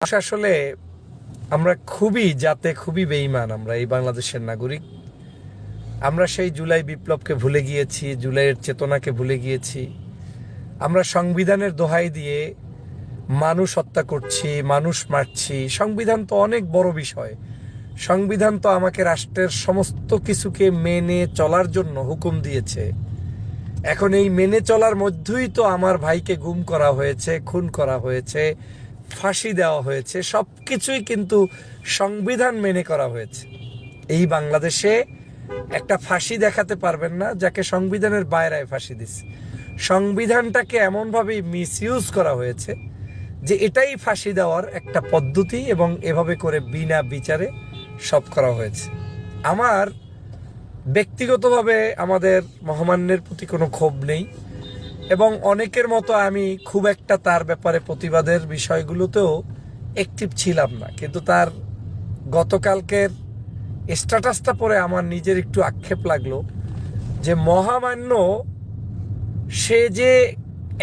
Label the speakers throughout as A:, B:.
A: আসলে আমরা খুবই বেঈমান। আমরা এই বাংলাদেশের নাগরিক। আমরা সেই জুলাই বিপ্লবকে ভুলে গিয়েছি, জুলাইয়ের চেতনাকে ভুলে গিয়েছি। আমরা সংবিধানের দোহাই দিয়ে মানুষ হত্যা করছি, মানুষ মারছি। সংবিধান তো অনেক বড় বিষয়। সংবিধান তো আমাকে রাষ্ট্রের সমস্ত কিছুকে মেনে চলার জন্য হুকুম দিয়েছে। এখন এই মেনে চলার মধ্যেই তো আমার ভাইকে গুম করা হয়েছে, খুন করা হয়েছে, ফাঁসি দেওয়া হয়েছে। সব কিছুই কিন্তু সংবিধান মেনে করা হয়েছে। এই বাংলাদেশে একটা ফাঁসি দেখাতে পারবেন না যাকে সংবিধানের বাইরে ফাঁসি দিচ্ছে। সংবিধানটাকে এমনভাবে মিসইউজ করা হয়েছে যে এটাই ফাঁসি দেওয়ার একটা পদ্ধতি, এবং এভাবে করে বিনা বিচারে সব করা হয়েছে। আমার ব্যক্তিগতভাবে আমাদের মহামান্যের প্রতি কোনো ক্ষোভ নেই, এবং অনেকের মতো আমি খুব একটা তার ব্যাপারে প্রতিবাদের বিষয়গুলোতেও অ্যাক্টিভ ছিলাম না। কিন্তু তার গতকালকের স্ট্যাটাসটা পরে আমার নিজের একটু আক্ষেপ লাগলো যে মহামান্য সে যে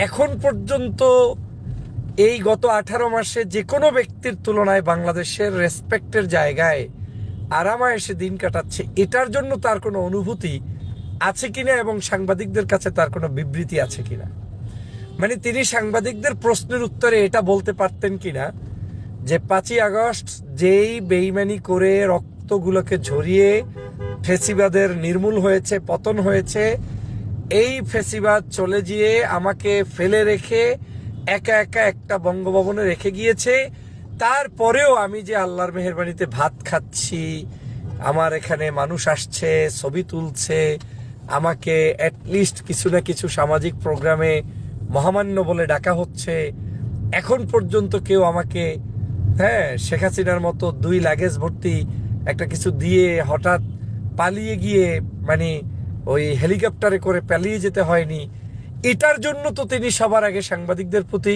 A: এখন পর্যন্ত এই গত 18 মাসে যে কোনো ব্যক্তির তুলনায় বাংলাদেশের রেসপেক্টের জায়গায় আরামায়েশে দিন কাটাচ্ছে, এটার জন্য তার কোনো অনুভূতি আছে কিনা এবং সাংবাদিকদের কাছে তার কোনো বিবৃতি আছে কিনা। মানে তিনি সাংবাদিকদের প্রশ্নের উত্তরে এটা বলতে পারতেন কিনা যে 5ই আগস্ট যেই বেইমানি করে রক্তগুলোকে ঝরিয়ে ফেসিবাদের নির্মূল হয়েছে, পতন হয়েছে, এই ফেসিবাদ চলে গিয়ে আমাকে ফেলে রেখে একা একা একটা বঙ্গভবনে রেখে গিয়েছে, তারপরেও আমি যে আল্লাহর মেহেরবানিতে ভাত খাচ্ছি, আমার এখানে মানুষ আসছে, ছবি তুলছে, আমাকে অ্যাটলিস্ট কিছু না কিছু সামাজিক প্রোগ্রামে মহামান্য বলে ডাকা হচ্ছে, এখন পর্যন্ত কেউ আমাকে শেখ হাসিনার মতো 2 লাগেজ ভর্তি একটা কিছু দিয়ে হঠাৎ পালিয়ে গিয়ে মানে ওই হেলিকপ্টারে করে পালিয়ে যেতে হয়নি। এটার জন্য তো তিনি সবার আগে সাংবাদিকদের প্রতি,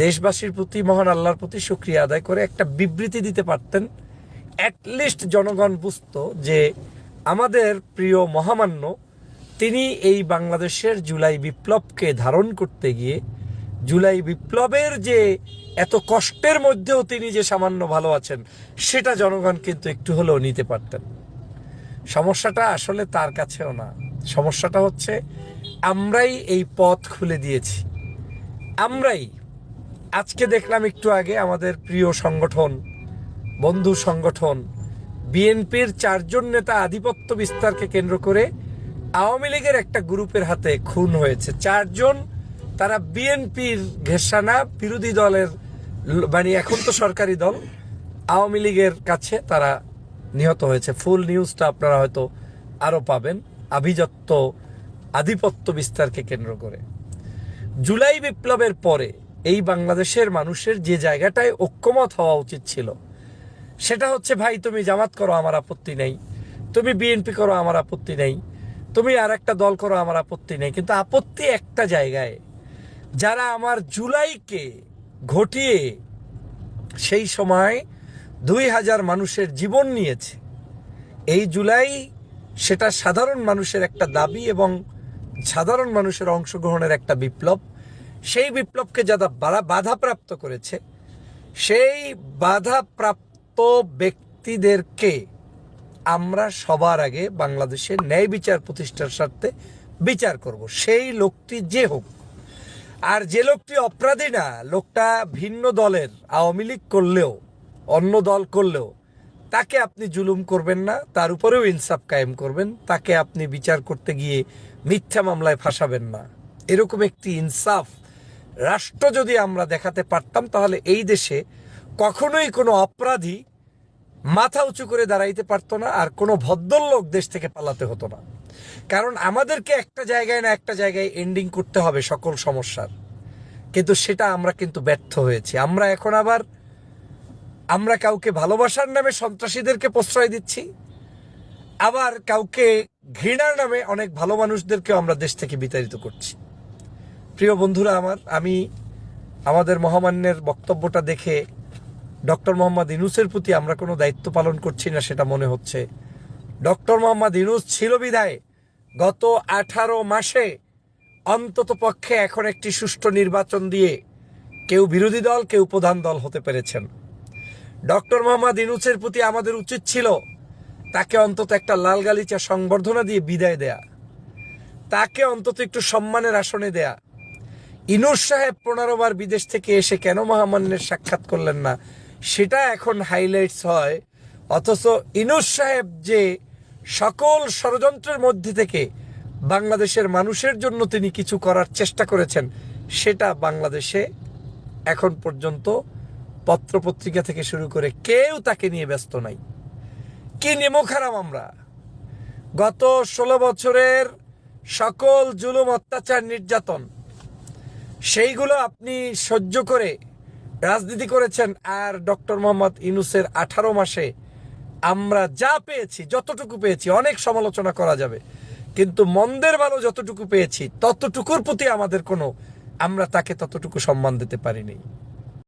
A: দেশবাসীর প্রতি, মহান আল্লাহর প্রতি শুকরিয়া আদায় করে একটা বিবৃতি দিতে পারতেন। অ্যাটলিস্ট জনগণ বুঝতো যে আমাদের প্রিয় মহামান্য তিনি এই বাংলাদেশের জুলাই বিপ্লবকে ধারণ করতে গিয়ে, জুলাই বিপ্লবের যে এত কষ্টের মধ্যেও তিনি যে সামান্য ভালো আছেন, সেটা জনগণ কিন্তু একটু হলেও নিতে পারতেন। সমস্যাটা আসলে তার কাছেও না, সমস্যাটা হচ্ছে আমরাই এই পথ খুলে দিয়েছি। আমরাই আজকে দেখলাম একটু আগে আমাদের প্রিয় সংগঠন, বন্ধু সংগঠন বিএনপির 4 জন নেতা আধিপত্য বিস্তারকে কেন্দ্র করে আওয়ামী লীগের একটা গ্রুপের হাতে খুন হয়েছে। 4 জন, তারা বিএনপির ঘেষানা, বিরোধী দলের মানে এখন তো সরকারি দল আওয়ামী লীগের কাছে তারা নিহত হয়েছে। ফুল নিউজটা আপনারা হয়তো আরও পাবেন। আধিপত্য বিস্তারকে কেন্দ্র করে জুলাই বিপ্লবের পরে এই বাংলাদেশের মানুষের যে জায়গাটায় ঐক্যমত হওয়া উচিত ছিল, সেটা হচ্ছে ভাই তুমি জামাত করো আমার আপত্তি নেই, তুমি বিএনপি করো আমার আপত্তি নেই, তুমি আর একটা দল করো আমার আপত্তি নেই, কিন্তু আপত্তি একটা জায়গায়, যারা আমার জুলাইকে ঘটিয়ে সেই সময় 2000 মানুষের জীবন নিয়েছে, এই জুলাই সেটা সাধারণ মানুষের একটা দাবি এবং সাধারণ মানুষের অংশগ্রহণের একটা বিপ্লব। সেই বিপ্লবকে যারা বাধাপ্রাপ্ত করেছে, সেই বাধাপ্রাপ্ত ব্যক্তিদেরকে আমরা সবার আগে বাংলাদেশের ন্যায় বিচার প্রতিষ্ঠার স্বার্থে বিচার করব, সেই লোকটি যে হোক। আর যে লোকটি অপরাধী না, লোকটা ভিন্ন দলের, আওয়ামী লীগ করলেও অন্য দল করলেও তাকে আপনি জুলুম করবেন না, তার উপরেও ইনসাফ কায়েম করবেন, তাকে আপনি বিচার করতে গিয়ে মিথ্যা মামলায় ফাঁসাবেন না। এরকম একটি ইনসাফ রাষ্ট্র যদি আমরা দেখাতে পারতাম, তাহলে এই দেশে কখনোই কোনো অপরাধী মাথা উঁচু করে দাঁড়াইতে পারতো না, আর কোনো ভদ্রলোক দেশ থেকে পালাতে হতো না। কারণ আমাদেরকে একটা জায়গায় না একটা জায়গায় এন্ডিং করতে হবে সকল সমস্যার, কিন্তু সেটা আমরা কিন্তু ব্যর্থ হয়েছি। আমরা এখন আবার আমরা কাউকে ভালোবাসার নামে সন্ত্রাসীদেরকে প্রশ্রয় দিচ্ছি, আবার কাউকে ঘৃণার নামে অনেক ভালো মানুষদেরকেও আমরা দেশ থেকে বিতাড়িত করছি। প্রিয় বন্ধুরা আমার, আমি আমাদের মহামান্যের বক্তব্যটা দেখে ডক্টর মোহাম্মদ ইউনূসের প্রতি আমরা কোনো দায়িত্ব পালন করছি না সেটা মনে হচ্ছে। ডক্টর মোহাম্মদ ইউনূস ছিল বিদায় গত 18 মাসে অন্তত পক্ষে এখন একটি সুষ্ঠু নির্বাচন দিয়ে কেউ বিরোধী দল, কেউ প্রধান দল হতে পেরেছেন। ডক্টর মোহাম্মদ ইউনূসের প্রতি আমাদের উচিত ছিল তাকে অন্তত একটা লাল গালিচা সংবর্ধনা দিয়ে বিদায় দেয়া, তাকে অন্তত একটু সম্মানের আসনে দেয়া। ইউনূস সাহেব 15 বার বিদেশ থেকে এসে কেন মহামান্যের সাক্ষাৎ করলেন না, সেটা এখন হাইলাইটস হয়। অথচ ইউনূস সাহেব যে সকল ষড়যন্ত্রের মধ্যে থেকে বাংলাদেশের মানুষের জন্য তিনি কিছু করার চেষ্টা করেছেন, সেটা বাংলাদেশে এখন পর্যন্ত পত্রপত্রিকা থেকে শুরু করে কেউ তাকে নিয়ে ব্যস্ত নাই। কি নিমুখারাম আমরা! গত 16 বছরের সকল জুলুম, অত্যাচার, নির্যাতন, সেইগুলো আপনি সহ্য করে রাজনীতি করেছেন। আর ডক্টর মোহাম্মদ ইউনূসের 18 মাসে আমরা যা পেয়েছি, যতটুকু পেয়েছি, অনেক সমালোচনা করা যাবে, কিন্তু মন্দের ভালো যতটুকু পেয়েছি ততটুকুর প্রতি আমরা তাকে ততটুকু সম্মান দিতে পারিনি।